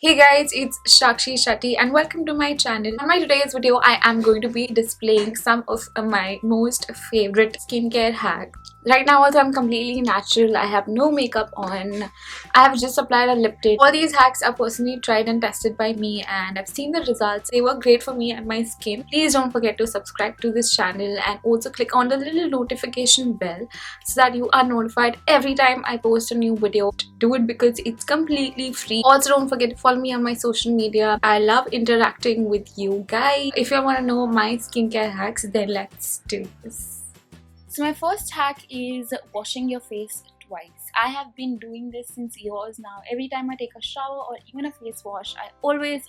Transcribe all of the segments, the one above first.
Hey guys, it's Shakshi Shetty and welcome to my channel. On my today's video, I am going to be displaying some of my most favorite skincare hacks. Right now also I'm completely natural. I have no makeup on. I have just applied a lip tint. All these hacks are personally tried and tested by me and I've seen the results. They work great for me and my skin. Please don't forget to subscribe to this channel and also click on the little notification bell so that you are notified every time I post a new video. Do it because it's completely free. Also, don't forget to follow me on my social media. I love interacting with you guys. If you want to know my skincare hacks, then let's do this. So my first hack is washing your face twice. I have been doing this since years now. Every time I take a shower or even a face wash, I always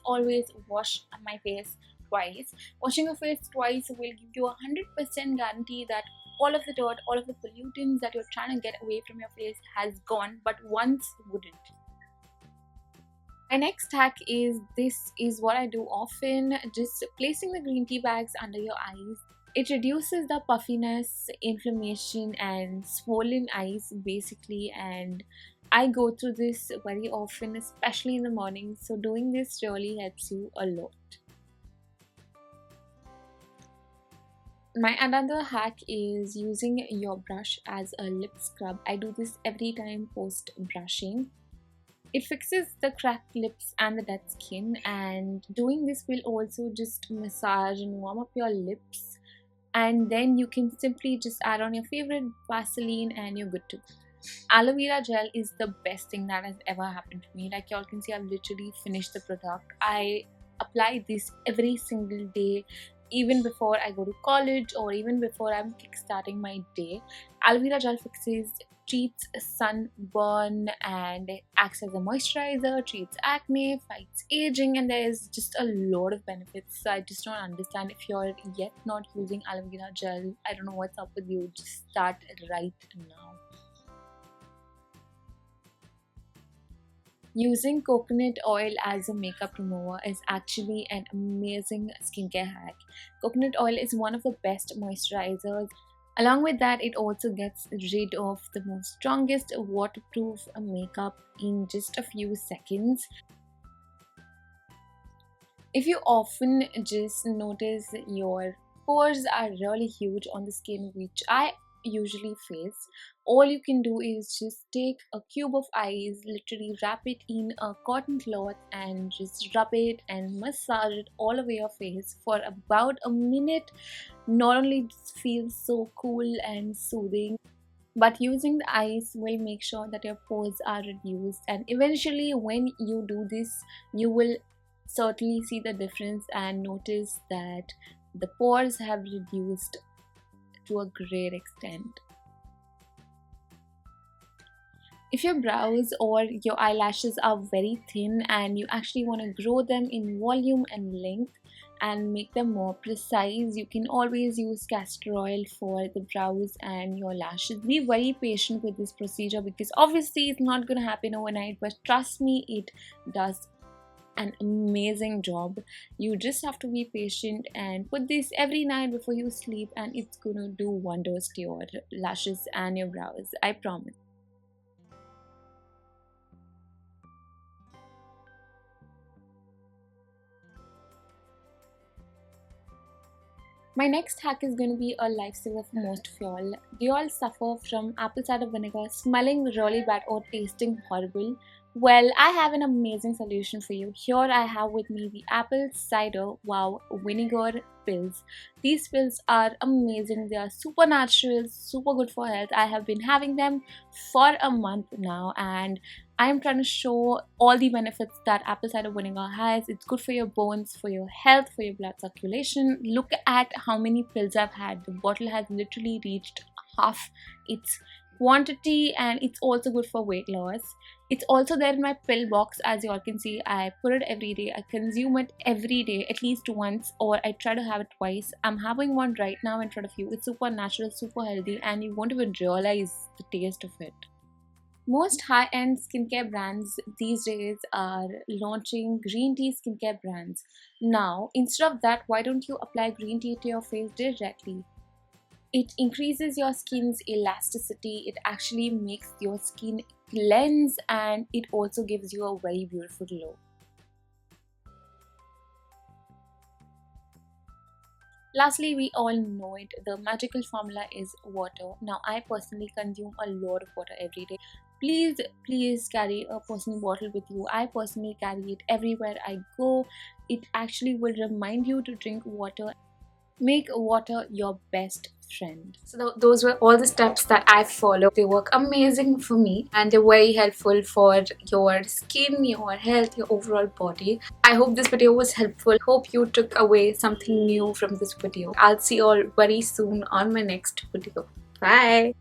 wash my face twice. Washing your face twice will give you a 100% guarantee that all of the dirt, all of the pollutants that you're trying to get away from your face has gone, but once wouldn't. My next hack is this is what I do often, just placing the green tea bags under your eyes. It reduces the puffiness, inflammation and swollen eyes basically, and I go through this very often, especially in the morning, so doing this really helps you a lot. My another hack is using your brush as a lip scrub. I do this every time post brushing. It fixes the cracked lips and the dead skin, and doing this will also just massage and warm up your lips, and then you can simply just add on your favorite Vaseline and you're good to go. Aloe vera gel is the best thing that has ever happened to me. Like y'all can see, I've literally finished the product. I apply this every single day, even before I go to college or even before I'm kickstarting my day. Aloe vera gel treats sunburn and acts as a moisturizer, treats acne, fights aging, and there is just a lot of benefits. So I just don't understand if you're yet not using aloe vera gel. I don't know what's up with you. Just start right now. Using coconut oil as a makeup remover is actually an amazing skincare hack. Coconut oil is one of the best moisturizers. Along with that, it also gets rid of the most strongest waterproof makeup in just a few seconds. If you often just notice your pores are really huge on the skin, which I usually face, all you can do is just take a cube of ice, literally wrap it in a cotton cloth and just rub it and massage it all over your face for about a minute. Not only does it feel so cool and soothing, but using the ice will make sure that your pores are reduced, and eventually when you do this, you will certainly see the difference and notice that the pores have reduced to a great extent. If your brows or your eyelashes are very thin and you actually want to grow them in volume and length and make them more precise, you can always use castor oil for the brows and your lashes. Be very patient with this procedure because obviously it's not going to happen overnight, but trust me, it does an amazing job. You just have to be patient and put this every night before you sleep, and it's gonna do wonders to your lashes and your brows, I promise. My next hack is going to be a lifesaver for most of y'all. Do y'all suffer from apple cider vinegar smelling really bad or tasting horrible? Well, I have an amazing solution for you. Here I have with me the apple cider wow vinegar pills. These pills are amazing. They are super natural, super good for health. I have been having them for a month now, and I am trying to show all the benefits that apple cider vinegar has. It's good for your bones, for your health, for your blood circulation. Look at how many pills I've had. The bottle has literally reached half its quantity, and it's also good for weight loss. It's also there in my pill box. As you all can see, I put it every day. I consume it every day at least once, or I try to have it twice. I'm having one right now in front of you. It's super natural, super healthy, and you won't even realize the taste of it. Most high-end skincare brands these days are launching green tea skincare brands. Now, instead of that, why don't you apply green tea to your face directly? It increases your skin's elasticity, it actually makes your skin cleanse, and it also gives you a very beautiful glow. Lastly, we all know it, the magical formula is water. Now, I personally consume a lot of water every day. Please carry a personal bottle with you. I personally carry it everywhere I go. It actually will remind you to drink water. Make water your best friend. So those were all the steps that I follow. They work amazing for me and they're very helpful for your skin, your health, your overall body. I hope this video was helpful. Hope you took away something new from this video. I'll see you all very soon on my next video. Bye.